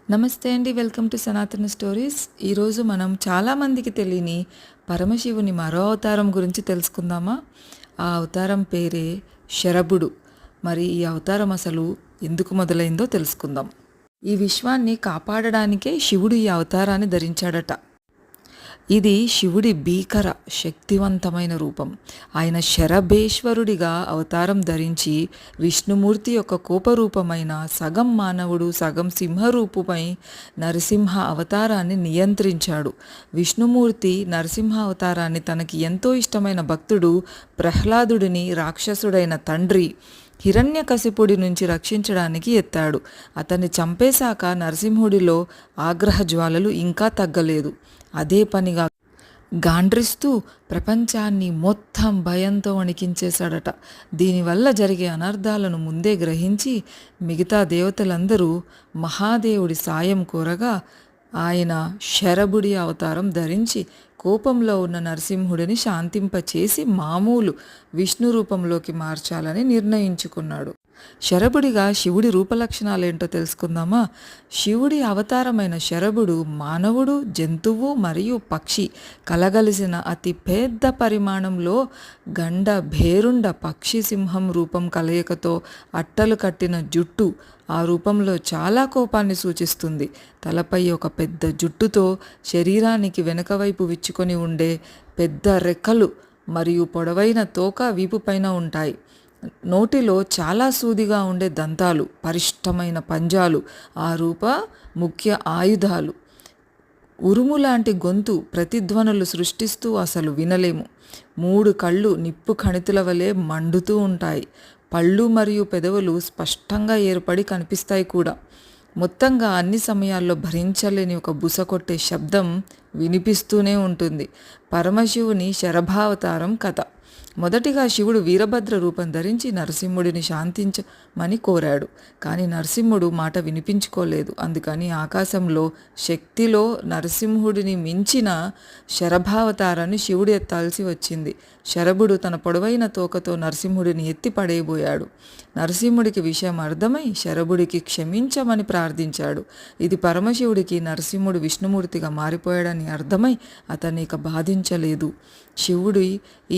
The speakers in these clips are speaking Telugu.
నమస్తే అండి. వెల్కమ్ టు సనాతన స్టోరీస్. ఈరోజు మనం చాలామందికి తెలియని పరమశివుని మరో అవతారం గురించి తెలుసుకుందామా? ఆ అవతారం పేరే శరభుడు. మరి ఈ అవతారం అసలు ఎందుకు మొదలైందో తెలుసుకుందాం. ఈ విశ్వాన్ని కాపాడడానికే శివుడు ఈ అవతారాన్ని ధరించాడట. ఇది శివుడి భీకర శక్తివంతమైన రూపం. ఆయన శరభేశ్వరుడిగా అవతారం ధరించి విష్ణుమూర్తి యొక్క కోపరూపమైన సగం మానవుడు సగం సింహరూపుపై నరసింహ అవతారాన్ని నియంత్రించాడు. విష్ణుమూర్తి నరసింహ అవతారాన్ని తనకి ఎంతో ఇష్టమైన భక్తుడు ప్రహ్లాదుడిని రాక్షసుడైన తండ్రి హిరణ్యకశిపుడి నుంచి రక్షించడానికి ఎత్తాడు. అతన్ని చంపేశాక నరసింహుడిలో ఆగ్రహ జ్వాలలు ఇంకా తగ్గలేదు. అదే పనిగా గాండ్రిస్తూ ప్రపంచాన్ని మొత్తం భయంతో వణికించేశాడట. దీనివల్ల జరిగే అనర్థాలను ముందే గ్రహించి మిగతా దేవతలందరూ మహాదేవుడి సాయం కోరగా ఆయన శరభుడి అవతారం ధరించి కోపంలో ఉన్న నరసింహుడిని శాంతింపచేసి మామూలు విష్ణు రూపంలోకి మార్చాలని నిర్ణయించుకున్నాడు. శరభుడిగా శివుడి రూపలక్షణాలేంటో తెలుసుకుందామా? శివుడి అవతారమైన శరభుడు మానవుడు, జంతువు మరియు పక్షి కలగలిసిన అతి పెద్ద పరిమాణంలో గండ భేరుండ పక్షి సింహం రూపం కలయికతో అట్టలు కట్టిన జుట్టు ఆ రూపంలో చాలా కోపాన్ని సూచిస్తుంది. తలపై ఒక పెద్ద జుట్టుతో శరీరానికి వెనుకవైపు విచ్చుకొని ఉండే పెద్ద రెక్కలు మరియు పొడవైన తోక వీపుపైన ఉంటాయి. నోటిలో చాలా సూదిగా ఉండే దంతాలు, పరిష్టమైన పంజాలు ఆ రూప ముఖ్య ఆయుధాలు. ఉరుము లాంటి గొంతు ప్రతిధ్వనులు సృష్టిస్తూ అసలు వినలేము. 3 కళ్ళు నిప్పు కణితుల వలె మండుతూ ఉంటాయి. పళ్ళు మరియు పెదవులు స్పష్టంగా ఏర్పడి కనిపిస్తాయి కూడా. మొత్తంగా అన్ని సమయాల్లో భరించలేని ఒక బుసకొట్టే శబ్దం వినిపిస్తూనే ఉంటుంది. పరమశివుని శరభావతారం కథ. మొదటిగా శివుడు వీరభద్ర రూపం ధరించి నరసింహుడిని శాంతించమని కోరాడు. కానీ నరసింహుడు మాట వినిపించుకోలేదు. అందుకని ఆకాశంలో శక్తిలో నరసింహుడిని మించిన శరభావతారాన్ని శివుడు ఎత్తాల్సి వచ్చింది. శరభుడు తన పొడవైన తోకతో నరసింహుడిని ఎత్తి పడేయబోయాడు. నరసింహుడికి విషయం అర్థమై శరభుడికి క్షమించమని ప్రార్థించాడు. ఇది పరమశివుడికి నరసింహుడు విష్ణుమూర్తిగా మారిపోయాడని అర్థమై అతన్ని ఇక బాధించలేదు. శివుడి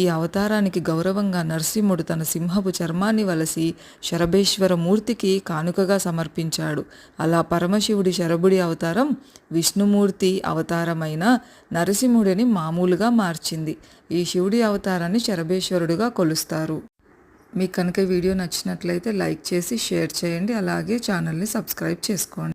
ఈ అవతారానికి గౌరవంగా నరసింహుడు తన సింహపు చర్మాన్ని వలసి శరభేశ్వర మూర్తికి కానుకగా సమర్పించాడు. అలా పరమశివుడి శరభుడి అవతారం విష్ణుమూర్తి అవతారమైన నరసింహుడిని మామూలుగా మార్చింది. ఈ శివుడి అవతారాన్ని శరభేశ్వరుడిగా కొలుస్తారు. మీకు కనుక వీడియో నచ్చినట్లయితే లైక్ చేసి షేర్ చేయండి. అలాగే ఛానల్ని సబ్స్క్రైబ్ చేసుకోండి.